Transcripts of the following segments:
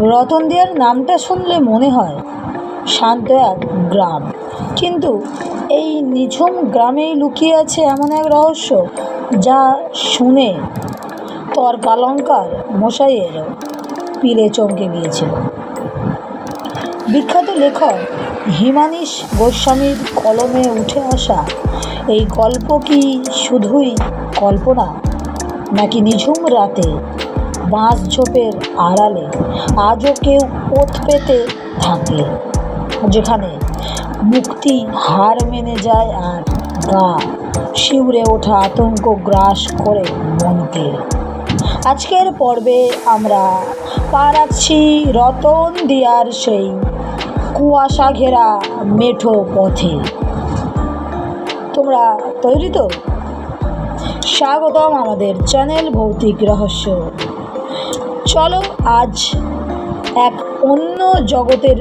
রতনদিয়ার নামটা শুনলে মনে হয় শান্ত এক গ্রাম, কিন্তু এই নিঝুম গ্রামেই লুকিয়ে আছে এমন এক রহস্য যা শুনে তর্কালঙ্কার মশাইয়েরও পিলে চমকে গিয়েছিল। বিখ্যাত লেখক হিমানীশ গোস্বামীর কলমে উঠে আসা এই গল্প কি শুধুই কল্পনা, নাকি নিঝুম রাতে বাঁশঝোপের আড়ালে আজও কেউ ওত পেতে থাকে, যেখানে মুক্তি হার মেনে যায় আর গা শিউরে ওঠা আতঙ্ক গ্রাস করে মনকে? আজকের পর্বে আমরা পা রাখছি রতনদিয়ার সেই কুয়াশা ঘেরা মেঠো পথে। তোমরা তৈরি তো? স্বাগতম আমাদের চ্যানেল ভৌতিক রহস্য। চলো আজ এক অন্য জগতের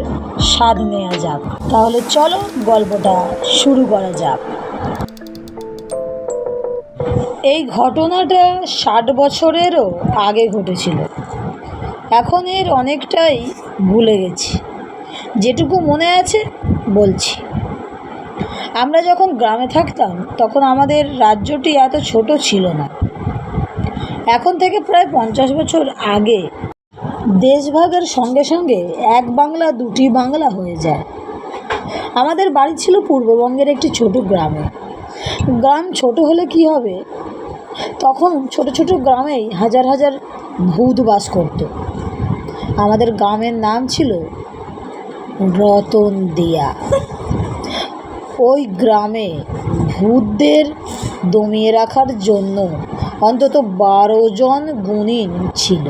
স্বাদ নেওয়া যাক। তাহলে চলো গল্পটা শুরু করা যাক। এই ঘটনাটা 60 বছরেরও আগে ঘটেছিল। এখন এর অনেকটাই ভুলে গেছি, যেটুকু মনে আছে বলছি। আমরা যখন গ্রামে থাকতাম তখন আমাদের রাজ্যটি এত ছোট ছিল না। এখন থেকে প্রায় 50 বছর আগে দেশভাগের সঙ্গে সঙ্গে এক বাংলা দুটি বাংলা হয়ে যায়। আমাদের বাড়ি ছিল পূর্ববঙ্গের একটি ছোট গ্রামে। গ্রাম ছোট হলে কি হবে, তখন ছোট ছোট গ্রামেই হাজার হাজার ভূত বাস করত। আমাদের গ্রামের নাম ছিল রতনদিয়া। ওই গ্রামে ভূতদের দমিয়ে রাখার জন্য অন্তত 12 জন গুণিন ছিল।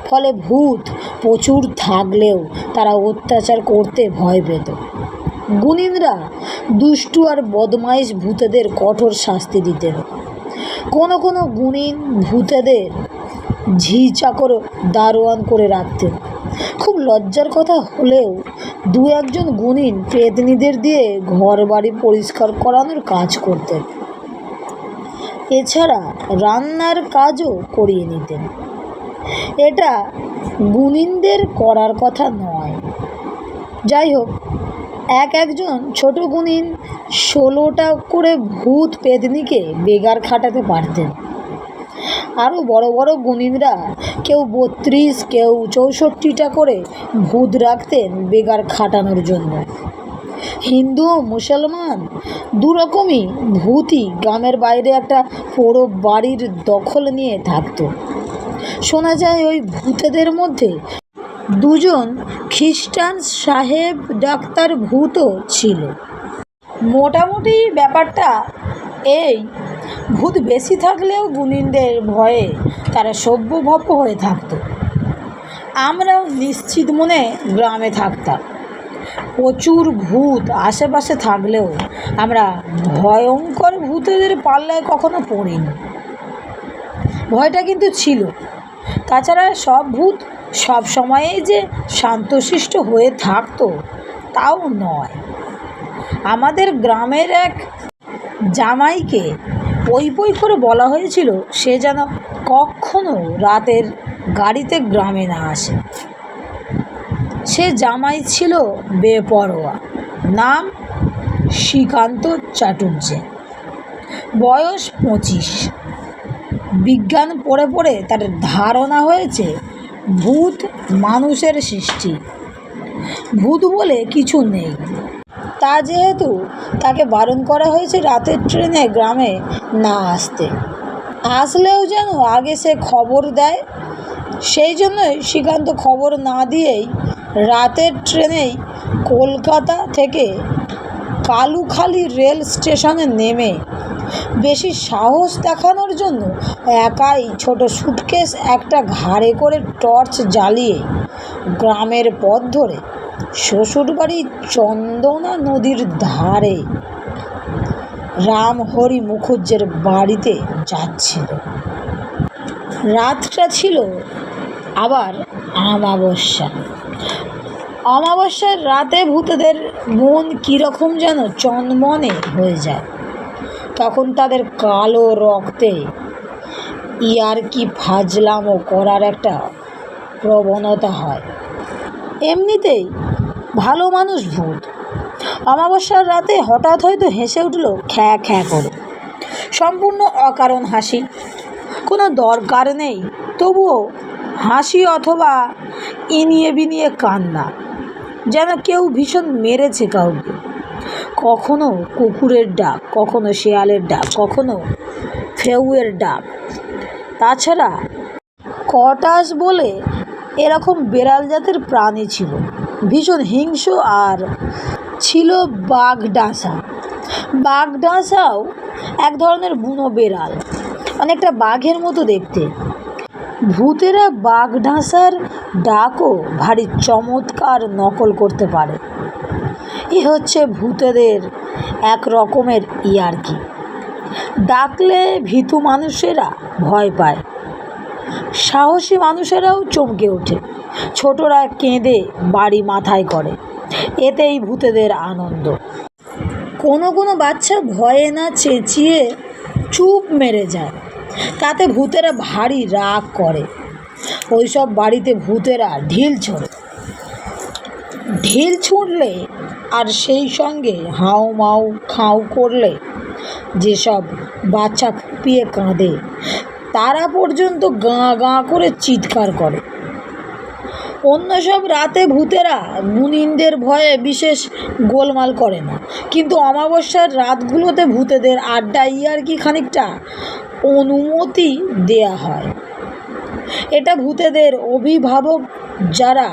ফলে ভূত প্রচুর থাকলেও তারা অত্যাচার করতে ভয় পেত। গুণিনরা দুষ্টু আর বদমাইশ ভূতেদের কঠোর শাস্তি দিতেন। কোনো কোনো গুণিন ভূতেদের ঝি চাকর দারোয়ান করে রাখতেন। খুব লজ্জার কথা হলেও 2-1 গুণিন পেতনিদের দিয়ে ঘর বাড়ি পরিষ্কার করানোর কাজ করতেন। এছাড়া রান্নার কাজও করিয়ে নিতেন। এটা গুণিনদের করার কথা নয়। যাই হোক, একজন ছোট গুণিন 16টা করে ভূত পেতনিকে বেগার খাটাতে পারতেন। আরও বড় বড় গুণিনরা কেউ 32, কেউ 64টা করে ভূত রাখতেন বেগার খাটানোর জন্য। হিন্দু ও মুসলমান দুরকমই ভূতই গ্রামের বাইরে একটা পুরো বাড়ির দখল নিয়ে থাকতো। শোনা যায় ওই ভূতেদের মধ্যে 2 খ্রিস্টান সাহেব ডাক্তার ভূতও ছিল। মোটামুটি ব্যাপারটা এই, ভূত বেশি থাকলেও গুণিনদের ভয়ে তারা সভ্যভব্য হয়ে থাকতো। আমরাও নিশ্চিত মনে গ্রামে থাকতাম। প্রচুর ভূত আশেপাশে থাকলেও আমরা ভয়ঙ্কর ভূতেদের পাল্লায় কখনো পড়িনি। ভয়টা কিন্তু ছিল। তাছাড়া সব ভূত সব সময়েই যে শান্তশিষ্ট হয়ে থাকতো তাও নয়। আমাদের গ্রামের এক জামাইকে পই পই করে বলা হয়েছিল সে যেন কখনো রাতের গাড়িতে গ্রামে না আসে। সে জামাই ছিল বেপরোয়া। নাম শ্রীকান্ত চাটুর্যে। বয়স 25। বিজ্ঞান পড়ে পড়ে তার ধারণা হয়েছে ভূত মানুষের সৃষ্টি, ভূত বলে কিছু নেই। তা যেহেতু তাকে বারণ করা হয়েছে রাতের ট্রেনে গ্রামে না আসতে, আসলেও যেন আগে সে খবর দেয়। সেই জন্যই শ্রীকান্ত খবর না দিয়েই রাতের ট্রেনেই কলকাতা থেকে কালুখালী রেল স্টেশনে নেমে বেশি সাহস দেখানোর জন্য একাই ছোট সুটকেস একটা ঘাড়ে করে টর্চ জ্বালিয়ে গ্রামের পথ ধরে শ্বশুরবাড়ি চন্দনা নদীর ধারে রামহরি মুখুজ্জের বাড়িতে যাচ্ছিল। রাতটা ছিল আবার অমাবস্যা। অমাবস্যার রাতে ভূতেদের মন কীরকম যেন চনমনে হয়ে যায়। তখন তাদের কালো রক্তে ইয়ার্কি ফাজলামো করার একটা প্রবণতা হয়। এমনিতেই ভালো মানুষ ভূত। অমাবস্যার রাতে হঠাৎ হয়তো হেসে উঠল খ্যা খ্যা করে, সম্পূর্ণ অকারণ হাসি, কোনো দরকার নেই, তবুও হাসি অথবা ইনিয়ে বিনিয়ে কান্না, যেন কেউ ভীষণ মেরেছে কাউকে। কখনো কুকুরের ডাক, কখনো শেয়ালের ডাক, কখনো ফেউয়ের ডাক। তাছাড়া কটাস বলে এরকম বেড়াল জাতের প্রাণী ছিল, ভীষণ হিংস্র। আর ছিল বাঘডাঁসা। বাঘডাঁসাও এক ধরনের বুনো বেড়াল, অনেকটা বাঘের মতো দেখতে। ভূতেরা বাঘডাঁসার ডাকও ভারী চমৎকার নকল করতে পারে। এ হচ্ছে ভূতেদের এক রকমের ইয়ার্কি। ডাকলে ভীতু মানুষেরা ভয় পায়, সাহসী মানুষেরাও চমকে ওঠে, ছোটরা কেঁদে বাড়ি মাথায় করে। এতেই ভূতেদের আনন্দ। কোনো কোনো বাচ্চা ভয়ে না চেঁচিয়ে চুপ মেরে যায়, তাতে ভূতেরা ভারী রাগ করে। ওইসব বাড়িতে ভূতেরা ঢিল ছোড়ে। ঢিল ছুঁড়লে আর সেই সঙ্গে হাউ মাউ খাউ করলে যেসব বাচ্চা ফুপিয়ে কাঁদে, তারা পর্যন্ত গাঁ গাঁ করে চিৎকার করে। অন্য সব রাতে ভূতেরা গুণিনদের ভয়ে বিশেষ গোলমাল করে না, কিন্তু অমাবস্যার রাতগুলোতে ভূতেদের আড্ডা ইয়ার্কি খানিকটা অনুমতি দেয়া হয়। এটা ভূতেদের অভিভাবক যারা,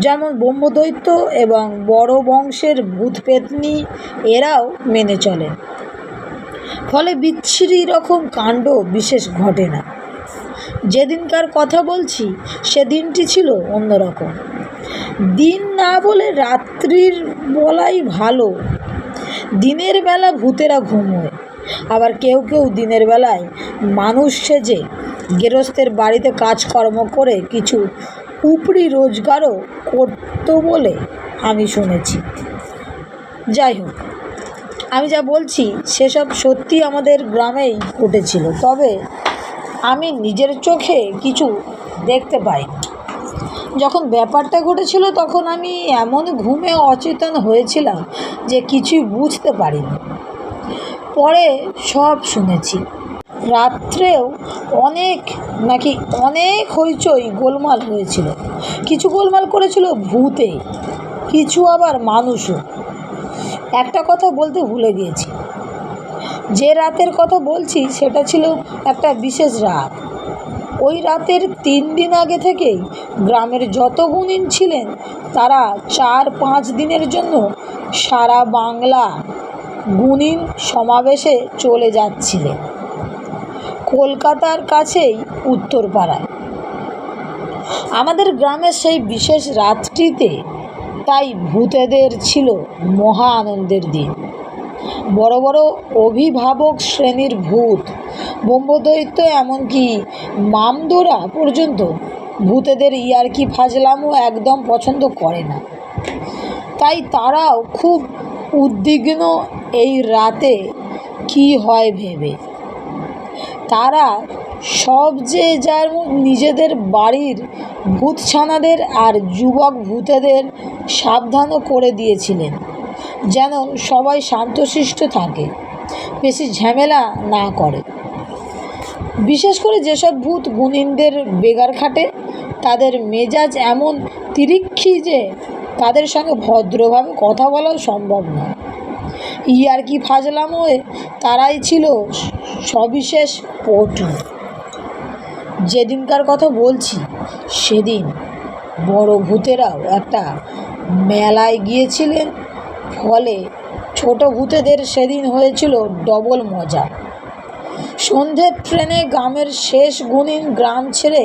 যেমন ব্রহ্মদৈত্য এবং বড় বংশের ভূতপেত্নী, এরাও মেনে চলেন। ফলে বিচ্ছিরি রকম কাণ্ড বিশেষ ঘটে না। যেদিনকার কথা বলছি সেদিনটি ছিল অন্যরকম। দিন না বলে রাত্রির বলাই ভালো। দিনের বেলা ভূতেরা ঘুমোয়, আবার কেউ কেউ দিনের বেলায় মানুষ সেজে গেরস্থের বাড়িতে কাজকর্ম করে কিছু উপরি রোজগারও করতো বলে আমি শুনেছি। যাই হোক, আমি যা বলছি সেসব সত্যি আমাদের গ্রামেই ঘটেছিল, তবে আমি নিজের চোখে কিছু দেখতে পাইনি। যখন ব্যাপারটা ঘটেছিল তখন আমি এমন ঘুমে অচেতন হয়েছিলাম যে কিছুই বুঝতে পারিনি। পরে সব শুনেছি। রাত্রেও অনেক হইচই গোলমাল হয়েছিল। কিছু গোলমাল করেছিল ভূতে, কিছু আবার মানুষও। একটা কথা বলতে ভুলে গিয়েছি। যে রাতের কথা বলছি সেটা ছিল একটা বিশেষ রাত। ওই রাতের 3 দিন আগে থেকেই গ্রামের যত গুণিন ছিলেন তারা 4-5 দিনের জন্য সারা বাংলা গুণিন সমাবেশে চলে যাচ্ছিলেন কলকাতার কাছেই উত্তরপাড়ায়। আমাদের গ্রামের সেই বিশেষ রাতটিতে তাই ভূতেদের ছিল মহা আনন্দের দিন। বড় বড় অভিভাবক শ্রেণীর ভূত, ব্রহ্মদৈত্য, এমনকি মামদোরা পর্যন্ত ভূতেদের ইয়ার্কি ফাজলামও একদম পছন্দ করে না। তাই তারাও খুব উদ্বিগ্ন এই রাতে কি হয় ভেবে। তারা সব যে যার নিজেদের বাড়ির ভূতছানাদের আর যুবক ভূতেদের সাবধানও করে দিয়েছিলেন, যেন সবাই শান্তশিষ্ট থাকে, বেশি ঝামেলা না করে। বিশেষ করে যেসব ভূত গুণিনদের বেগার খাটে, তাদের মেজাজ এমন তিরিক্ষি যে তাদের সঙ্গে ভদ্রভাবে কথা বলাও সম্ভব নয়। ইয়ার্কি ফাজলামোয় তারাই ছিল সবিশেষ পটু। যেদিনকার কথা বলছি সেদিন বড় ভূতেরাও একটা মেলায় গিয়েছিলেন, ফলে ছোট ভূতেদের সেদিন হয়েছিল ডবল মজা। সন্ধ্যের ট্রেনে গ্রামের শেষ গুণিন গ্রাম ছেড়ে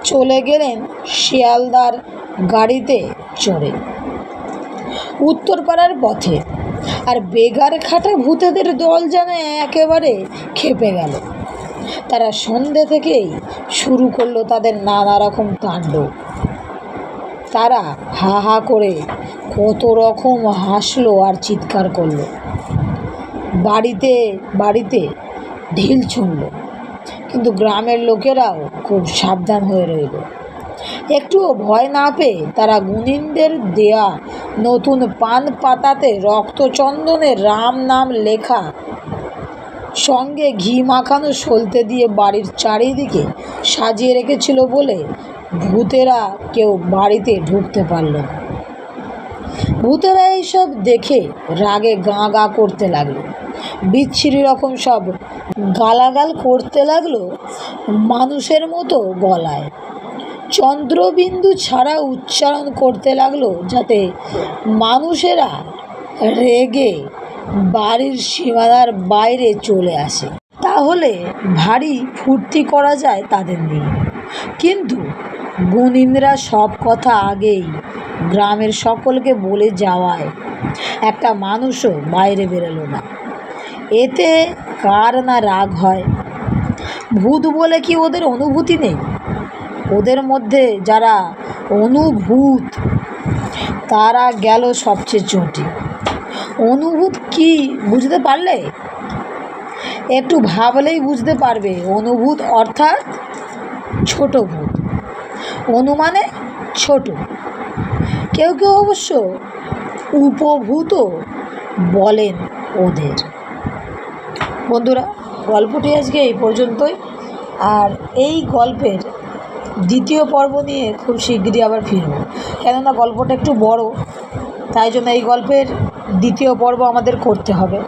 চলে গেলেন শিয়ালদার গাড়িতে চড়ে উত্তরপাড়ার পথে। আর বেগার খাটা ভূতেদের দল যেন একেবারে খেপে গেল। তারা সন্ধ্যে থেকেই শুরু করলো তাদের নানা রকম কাণ্ড। তারা হা হা করে কত রকম হাসলো আর চিৎকার করলো, বাড়িতে বাড়িতে ঢিল ছুঁড়ল, কিন্তু গ্রামের লোকেরাও খুব সাবধান হয়ে রইল। একটুও ভয় না পেয়ে তারা গুণিনদের দেয়া নতুন পান পাতাতে রক্তচন্দনের রাম নাম লেখা সঙ্গে ঘি মাখানো সলতে দিয়ে বাড়ির চারিদিকে সাজিয়ে রেখেছিল বলে ভূতেরা কেউ বাড়িতে ঢুকতে পারল না। ভূতেরা এইসব দেখে রাগে গাঁ গাঁ করতে লাগলো, বিচ্ছিরি রকম সব গালাগাল করতে লাগলো মানুষের মতো গলায়, চন্দ্রবিন্দু ছাড়া উচ্চারণ করতে লাগলো যাতে মানুষেরা রেগে বাড়ির সীমানার বাইরে চলে আসে, তাহলে ভারী ফুর্তি করা যায় তাদের নিয়ে। কিন্তু গুণিনরা সব কথা আগেই গ্রামের সকলকে বলে যাওয়ায় একটা মানুষও বাইরে বেরোলো না। এতে কার না রাগ হয়। ভূত বলে কি ওদের অনুভূতি নেই? ওদের মধ্যে যারা অনুভূত তারা গেল সবচেয়ে চটি। অনুভূত কি বুঝতে পারলে? একটু ভাবলেই বুঝতে পারবে। অনুভূত অর্থাৎ ছোট ভূত। অনুমানে ছোট, কেউ কেউ অবশ্য উপভূতও বলেন ওদের। বন্ধুরা, গল্পটি আজকে এই পর্যন্তই। আর এই গল্পের দ্বিতীয় পর্ব নিয়ে খুব শিগগিরই আবার ফিরব, কেননা গল্পটা একটু বড়, তাই জন্য এই গল্পের দ্বিতীয় পর্ব আমাদের করতে হবে,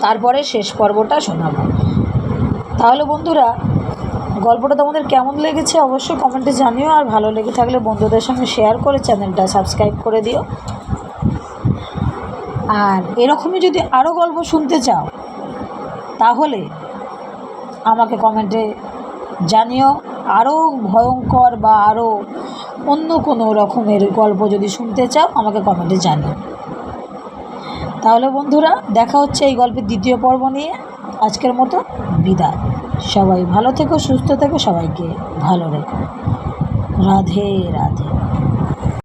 তারপরে শেষ পর্বটা শোনাবো। তাহলে বন্ধুরা, গল্পটা তোমাদের কেমন লেগেছে অবশ্যই কমেন্টে জানিও। আর ভালো লেগে থাকলে বন্ধুদের সঙ্গে শেয়ার করে চ্যানেলটা সাবস্ক্রাইব করে দিও। আর এরকমই যদি আরও গল্প শুনতে চাও তাহলে আমাকে কমেন্টে জানিও। আরও ভয়ঙ্কর বা আরও অন্য কোনো রকমের গল্প যদি শুনতে চাও আমাকে কমেন্টে জানিও। তাহলে বন্ধুরা, দেখা হচ্ছে এই গল্পের দ্বিতীয় পর্ব নিয়ে। আজকের মতো বিদায়। সবাই ভালো থেকো, সুস্থ থেকো, সবাইকে ভালো রেখো। রাধে রাধে।